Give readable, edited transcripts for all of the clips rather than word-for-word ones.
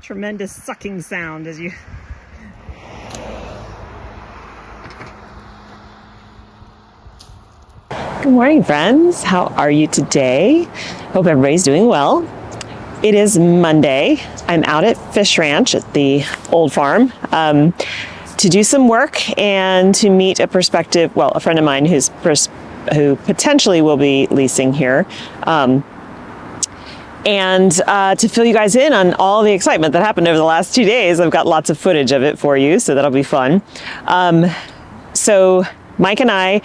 tremendous sucking sound as you... Good morning, friends. How are you today? Hope everybody's doing well. It is Monday. I'm out at Fish Ranch at the old farm to do some work and to meet a friend of mine who potentially will be leasing here. And to fill you guys in on all the excitement that happened over the last 2 days. I've got lots of footage of it for you, so that'll be fun. So Mike and I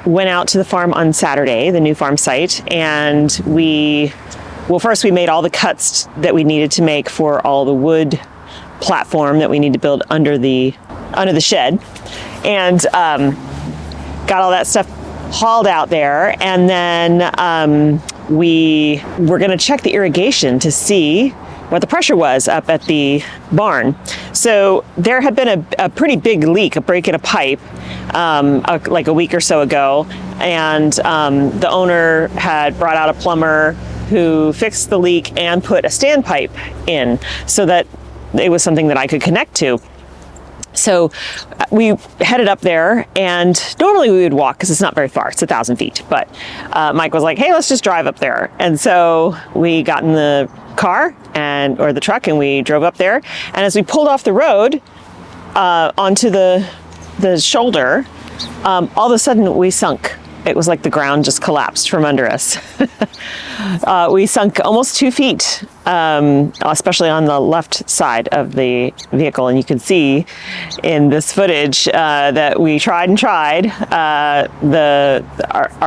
went out to the farm on Saturday, the new farm site, and first we made all the cuts that we needed to make for all the wood platform that we need to build under the shed, and got all that stuff hauled out there. And then we were going to check the irrigation to see what the pressure was up at the barn. So there had been a pretty big leak, a break in a pipe, like a week or so ago. And the owner had brought out a plumber who fixed the leak and put a standpipe in so that it was something that I could connect to. So we headed up there, and normally we would walk because it's not very far. It's 1,000 feet. But Mike was like, hey, let's just drive up there. And so we got in the car or the truck, and we drove up there. And as we pulled off the road onto the shoulder, all of a sudden we sunk. It was like the ground just collapsed from under us. We sunk almost 2 feet, especially on the left side of the vehicle. And you can see in this footage that we tried and tried. Our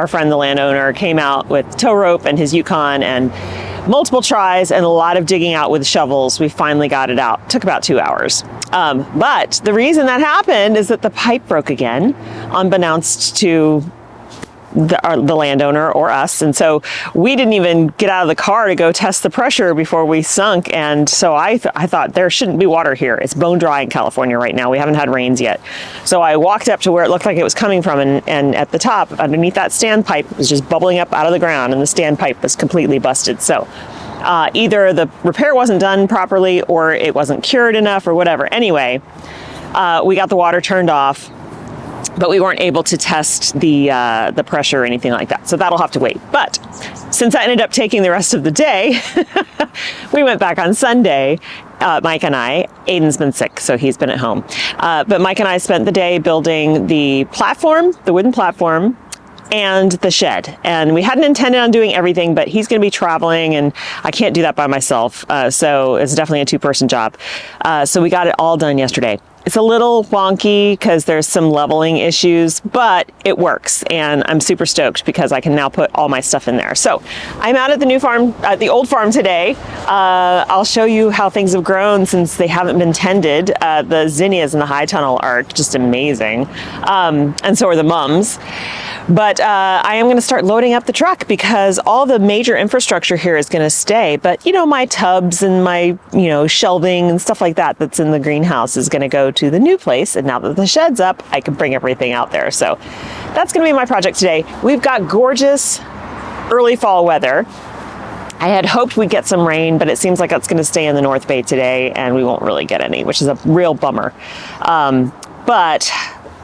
friend, the landowner, came out with tow rope and his Yukon, and multiple tries and a lot of digging out with shovels. We finally got it out. It took about 2 hours. But the reason that happened is that the pipe broke again, unbeknownst to the landowner or us. And so we didn't even get out of the car to go test the pressure before we sunk. And so I thought there shouldn't be water here. It's bone dry in California right now. We haven't had rains yet. So I walked up to where it looked like it was coming from, and at the top, underneath that standpipe, it was just bubbling up out of the ground, and the standpipe was completely busted. So either the repair wasn't done properly or it wasn't cured enough or whatever. Anyway, we got the water turned off, but we weren't able to test the pressure or anything like that. So that'll have to wait. But since I ended up taking the rest of the day, we went back on Sunday, Mike and I. Aiden's been sick, so he's been at home. But Mike and I spent the day building the platform, the wooden platform, and the shed. And we hadn't intended on doing everything, but he's going to be traveling, and I can't do that by myself. So it's definitely a 2-person job. So we got it all done yesterday. It's a little wonky because there's some leveling issues, but it works, and I'm super stoked because I can now put all my stuff in there. So I'm out at the new farm, at the old farm today. I'll show you how things have grown since they haven't been tended. The zinnias in the high tunnel are just amazing, and so are the mums. But I am going to start loading up the truck because all the major infrastructure here is going to stay. But, my tubs and my, shelving and stuff like that that's in the greenhouse is going to go to the new place. And now that the shed's up, I can bring everything out there. So that's going to be my project today. We've got gorgeous early fall weather. I had hoped we'd get some rain, but it seems like it's going to stay in the North Bay today, and we won't really get any, which is a real bummer. But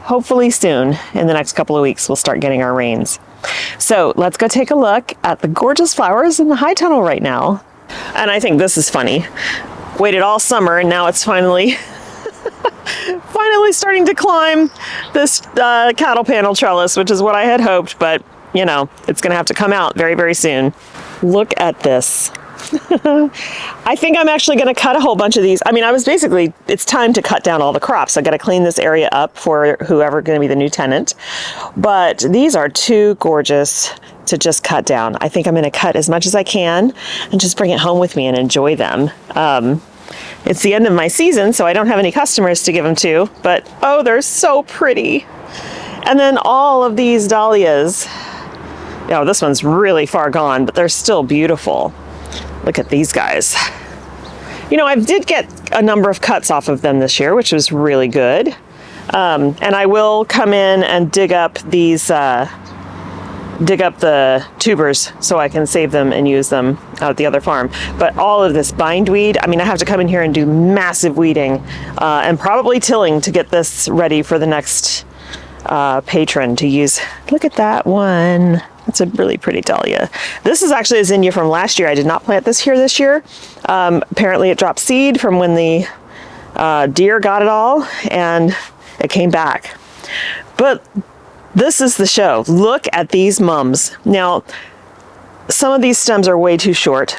hopefully soon, in the next couple of weeks, we'll start getting our rains. So let's go take a look at the gorgeous flowers in the high tunnel right now. And I think this is funny. Waited all summer, and now it's finally starting to climb this cattle panel trellis, which is what I had hoped, but it's going to have to come out very, very soon. Look at this. I think I'm actually going to cut a whole bunch of these. It's time to cut down all the crops. I got to clean this area up for whoever going to be the new tenant. But these are too gorgeous to just cut down. I think I'm going to cut as much as I can and just bring it home with me and enjoy them. It's the end of my season, so I don't have any customers to give them to, but oh, they're so pretty. And then all of these dahlias. This one's really far gone, but they're still beautiful. Look at these guys. I did get a number of cuts off of them this year, which was really good. And I will come in and dig up these dig up the tubers so I can save them and use them out at the other farm. But all of this bindweed, I mean, I have to come in here and do massive weeding and probably tilling to get this ready for the next patron to use. Look at that one. It's a really pretty dahlia. This is actually a zinnia from last year. I did not plant this here this year. Apparently it dropped seed from when the deer got it all, and it came back. But this is the show. Look at these mums. Now, some of these stems are way too short.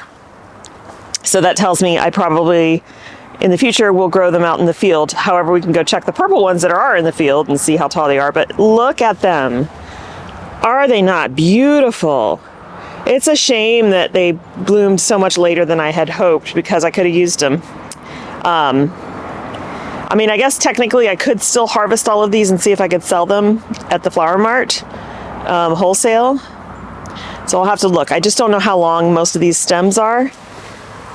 So that tells me I probably, in the future, will grow them out in the field. However, we can go check the purple ones that are in the field and see how tall they are. But look at them. Are they not beautiful? It's a shame that they bloomed so much later than I had hoped, because I could have used them. I mean, I guess technically I could still harvest all of these and see if I could sell them at the Flower Mart wholesale. So I'll have to look. I just don't know how long most of these stems are.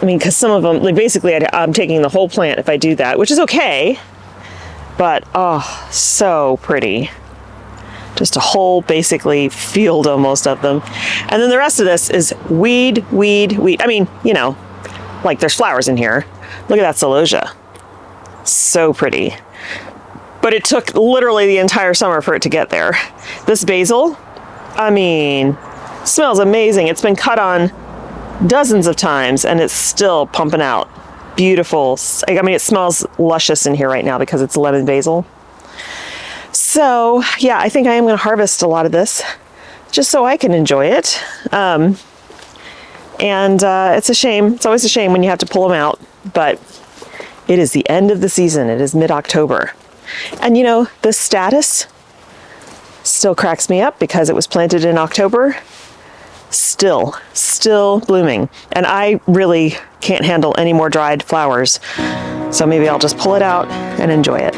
I mean, because some of them, like, basically I'm taking the whole plant if I do that, which is okay. But, oh, so pretty. Just a whole, basically, field almost of them. And then the rest of this is weed. I mean, you know, like there's flowers in here. Look at that celosia. So pretty. But it took literally the entire summer for it to get there. This basil, I mean, smells amazing. It's been cut on dozens of times and it's still pumping out. Beautiful. I mean, it smells luscious in here right now because it's lemon basil. So yeah, I think I am going to harvest a lot of this just so I can enjoy it. It's a shame. It's always a shame when you have to pull them out, but it is the end of the season. It is mid-October. And you know, the status still cracks me up because it was planted in October. Still blooming. And I really can't handle any more dried flowers. So maybe I'll just pull it out and enjoy it.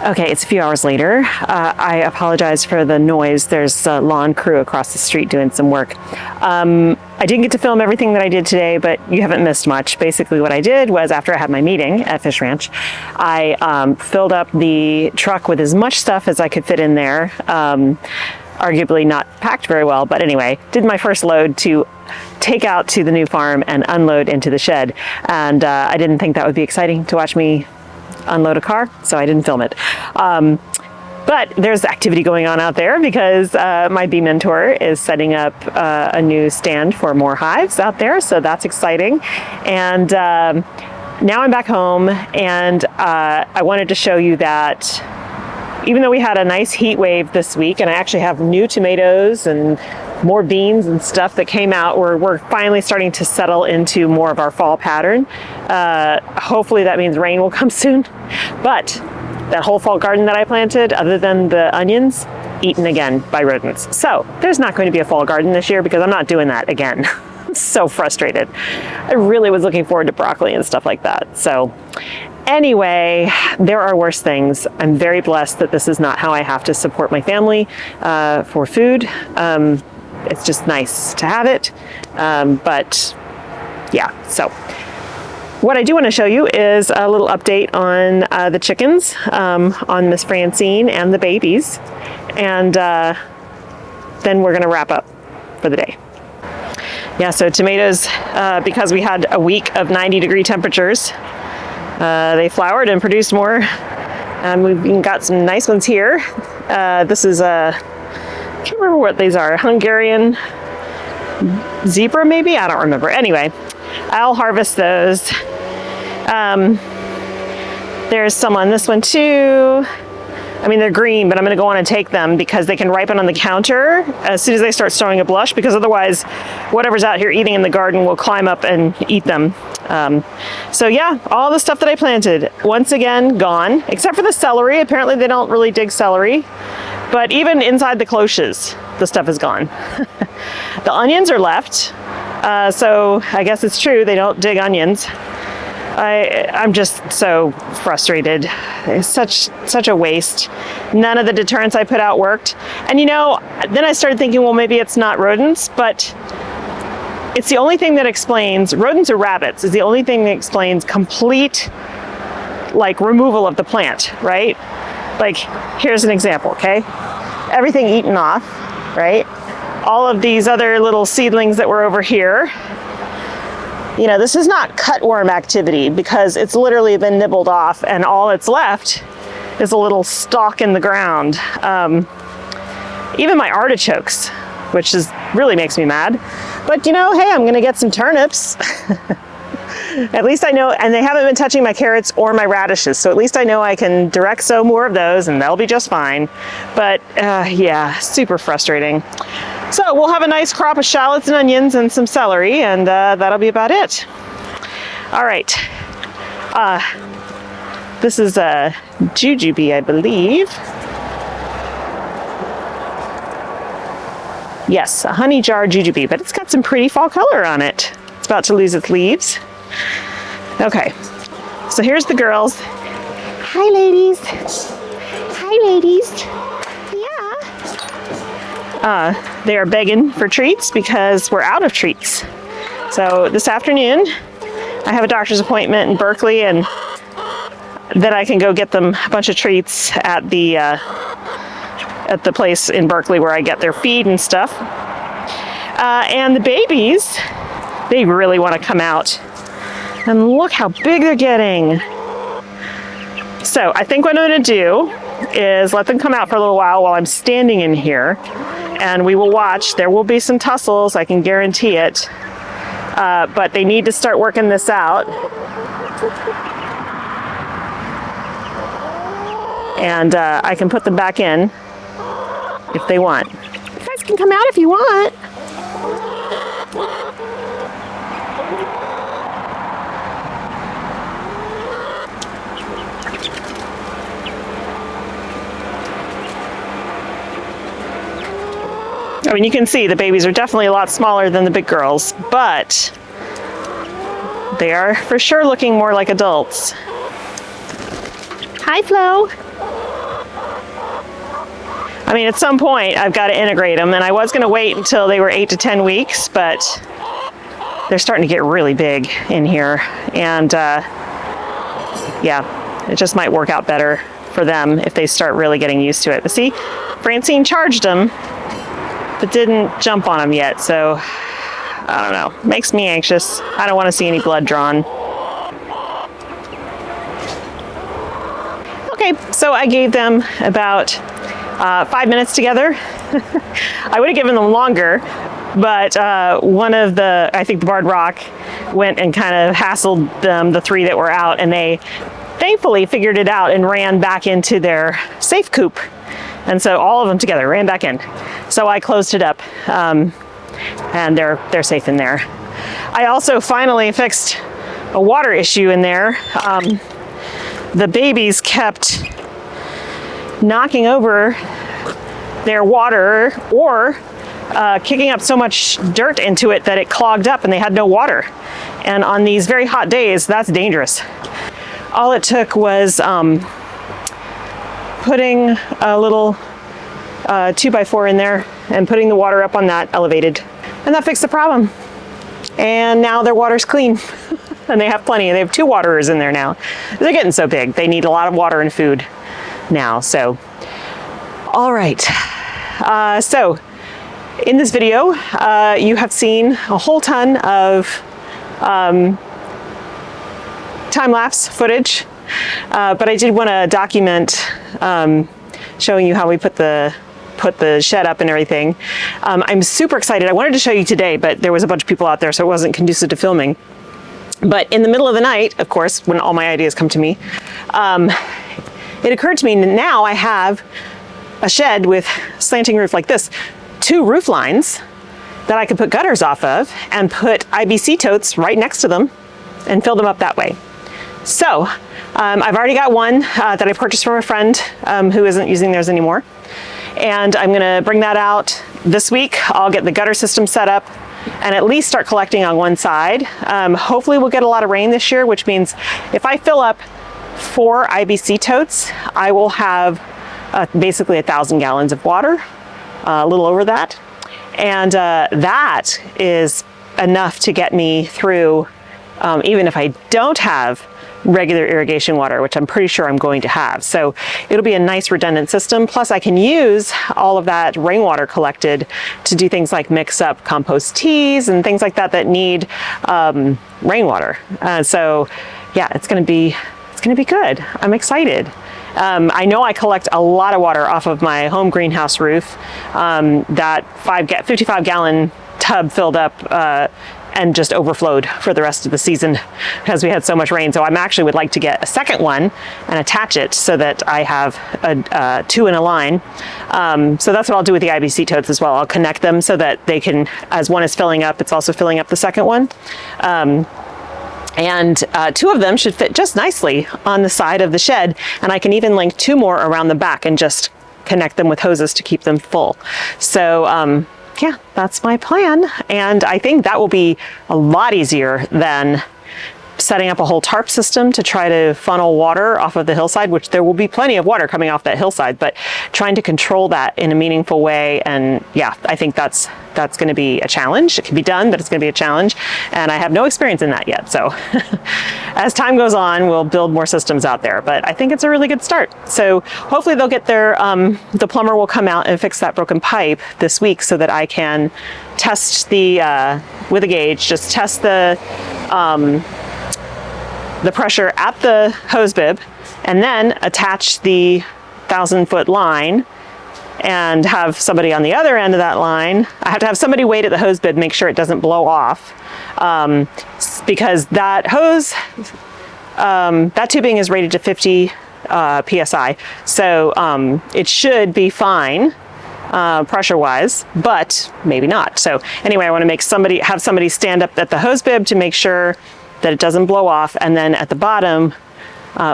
Okay, it's a few hours later. I apologize for the noise. There's a lawn crew across the street doing some work. I didn't get to film everything that I did today, but you haven't missed much. Basically what I did was, after I had my meeting at Fish Ranch, I filled up the truck with as much stuff as I could fit in there. Arguably not packed very well, but anyway, did my first load to take out to the new farm and unload into the shed. And I didn't think that would be exciting to watch me unload a car, so I didn't film it. But there's activity going on out there because my bee mentor is setting up a new stand for more hives out there, so that's exciting. And now I'm back home, and I wanted to show you that even though we had a nice heat wave this week, and I actually have new tomatoes and more beans and stuff that came out, we're finally starting to settle into more of our fall pattern. Hopefully that means rain will come soon. But that whole fall garden that I planted, other than the onions, eaten again by rodents. So there's not going to be a fall garden this year because I'm not doing that again. I'm so frustrated. I really was looking forward to broccoli and stuff like that. So anyway, there are worse things. I'm very blessed that this is not how I have to support my family for food. It's just nice to have it. But yeah, so what I do want to show you is a little update on the chickens, on Miss Francine and the babies. And then we're going to wrap up for the day. Yeah, so tomatoes, because we had a week of 90-degree temperatures, they flowered and produced more. We've even got some nice ones here. This is I can't remember what these are. Hungarian zebra, maybe? I don't remember. Anyway, I'll harvest those. There's some on this one too. I mean, they're green, but I'm going to go on and take them because they can ripen on the counter as soon as they start showing a blush, because otherwise whatever's out here eating in the garden will climb up and eat them. So yeah, all the stuff that I planted, once again, gone, except for the celery. Apparently they don't really dig celery, but even inside the cloches, the stuff is gone. The onions are left. So I guess it's true, they don't dig onions. I'm just so frustrated. It's such a waste. None of the deterrents I put out worked. And you know, then I started thinking, well, maybe it's not rodents, but it's the only thing that explains, rodents or rabbits, is the only thing that explains complete, like, removal of the plant, right? Like, here's an example, okay? Everything eaten off, right? All of these other little seedlings that were over here. You know, this is not cutworm activity because it's literally been nibbled off and all that's left is a little stalk in the ground. Even my artichokes, which really makes me mad. But you know, hey, I'm gonna get some turnips. At least I know, and they haven't been touching my carrots or my radishes, so at least I know I can direct sow more of those and they'll be just fine. But yeah, super frustrating. So we'll have a nice crop of shallots and onions and some celery, and that'll be about it. All right. This is a jujube, I believe. Yes, a honey jar jujube, but it's got some pretty fall color on it. It's about to lose its leaves. Okay, so here's the girls. Hi, ladies. Hi, ladies. Yeah. They are begging for treats because we're out of treats. So this afternoon, I have a doctor's appointment in Berkeley, and then I can go get them a bunch of treats at the place in Berkeley where I get their feed and stuff. And the babies, they really want to come out. And look how big they're getting. So I think what I'm going to do is let them come out for a little while I'm standing in here, and we will watch. There will be some tussles, I can guarantee it. But they need to start working this out. And I can put them back in if they want. You guys can come out if you want. I mean, you can see the babies are definitely a lot smaller than the big girls, but they are for sure looking more like adults. Hi, Flo. I mean, at some point I've got to integrate them, and I was going to wait until they were 8 to 10 weeks, but they're starting to get really big in here. And yeah, it just might work out better for them if they start really getting used to it. But see, Francine charged them, but didn't jump on them yet. So I don't know, makes me anxious. I don't want to see any blood drawn. Okay, so I gave them about 5 minutes together. I would have given them longer, but one of the, I think the Barred Rock, went and kind of hassled them, the 3 that were out, and they thankfully figured it out and ran back into their safe coop. And so all of them together ran back in. So I closed it up, and they're safe in there. I also finally fixed a water issue in there. The babies kept knocking over their water or kicking up so much dirt into it that it clogged up and they had no water. And on these very hot days, that's dangerous. All it took was putting a little 2x4 in there and putting the water up on that elevated, and that fixed the problem. And now their water's clean. And they have plenty. They have 2 waterers in there now. They're getting so big. They need a lot of water and food now. So, all right. So in this video, you have seen a whole ton of time-lapse footage, but I did want to document showing you how we put the shed up and everything. I'm super excited. I wanted to show you today, but there was a bunch of people out there, so it wasn't conducive to filming. But in the middle of the night, of course, when all my ideas come to me, it occurred to me now I have a shed with slanting roof like this, 2 roof lines that I could put gutters off of and put IBC totes right next to them and fill them up that way. So I've already got one that I purchased from a friend who isn't using theirs anymore. And I'm gonna bring that out this week. I'll get the gutter system set up and at least start collecting on one side. Hopefully we'll get a lot of rain this year, which means if I fill up 4 IBC totes, I will have basically 1,000 gallons of water, a little over that. And that is enough to get me through, even if I don't have regular irrigation water, which I'm pretty sure I'm going to have. So it'll be a nice redundant system. Plus I can use all of that rainwater collected to do things like mix up compost teas and things like that that need rainwater. So yeah, it's gonna be good. I'm excited. I know I collect a lot of water off of my home greenhouse roof. That 55 gallon tub filled up and just overflowed for the rest of the season because we had so much rain. So I'm actually would like to get a second one and attach it so that I have 2 in a line. So that's what I'll do with the IBC totes as well. I'll connect them so that they can, as one is filling up, it's also filling up the second one. And 2 of them should fit just nicely on the side of the shed. And I can even link 2 more around the back and just connect them with hoses to keep them full. So yeah, that's my plan. And I think that will be a lot easier than setting up a whole tarp system to try to funnel water off of the hillside, which there will be plenty of water coming off that hillside, but trying to control that in a meaningful way. And yeah, I think that's going to be a challenge. It can be done, but it's going to be a challenge. And I have no experience in that yet. So as time goes on, we'll build more systems out there, but I think it's a really good start. So hopefully they'll get their, the plumber will come out and fix that broken pipe this week so that I can test the, with a gauge, just test the pressure at the hose bib and then attach the 1,000-foot line and have somebody on the other end of that line. I have to have somebody wait at the hose bib, make sure it doesn't blow off, because that hose, that tubing is rated to 50 PSI. So it should be fine pressure-wise, but maybe not. So anyway, I want to have somebody stand up at the hose bib to make sure that it doesn't blow off, and then at the bottom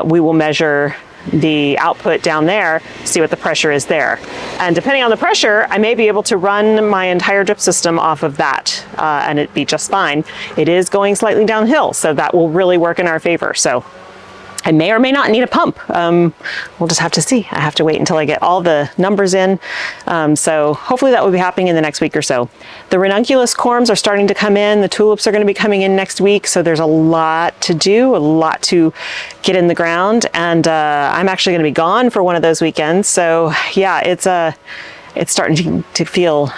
we will measure the output down there, see what the pressure is there. And depending on the pressure, I may be able to run my entire drip system off of that and it'd be just fine. It is going slightly downhill, so that will really work in our favor. So I may or may not need a pump. We'll just have to see. I have to wait until I get all the numbers in. So hopefully that will be happening in the next week or so. The ranunculus corms are starting to come in. The tulips are going to be coming in next week. So there's a lot to do, a lot to get in the ground. And I'm actually going to be gone for one of those weekends. So yeah, it's starting to feel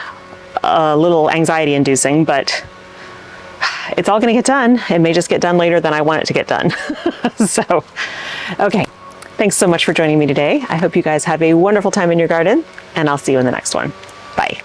a little anxiety inducing, but it's all going to get done. It may just get done later than I want it to get done. So, okay. Thanks so much for joining me today. I hope you guys have a wonderful time in your garden, and I'll see you in the next one. Bye.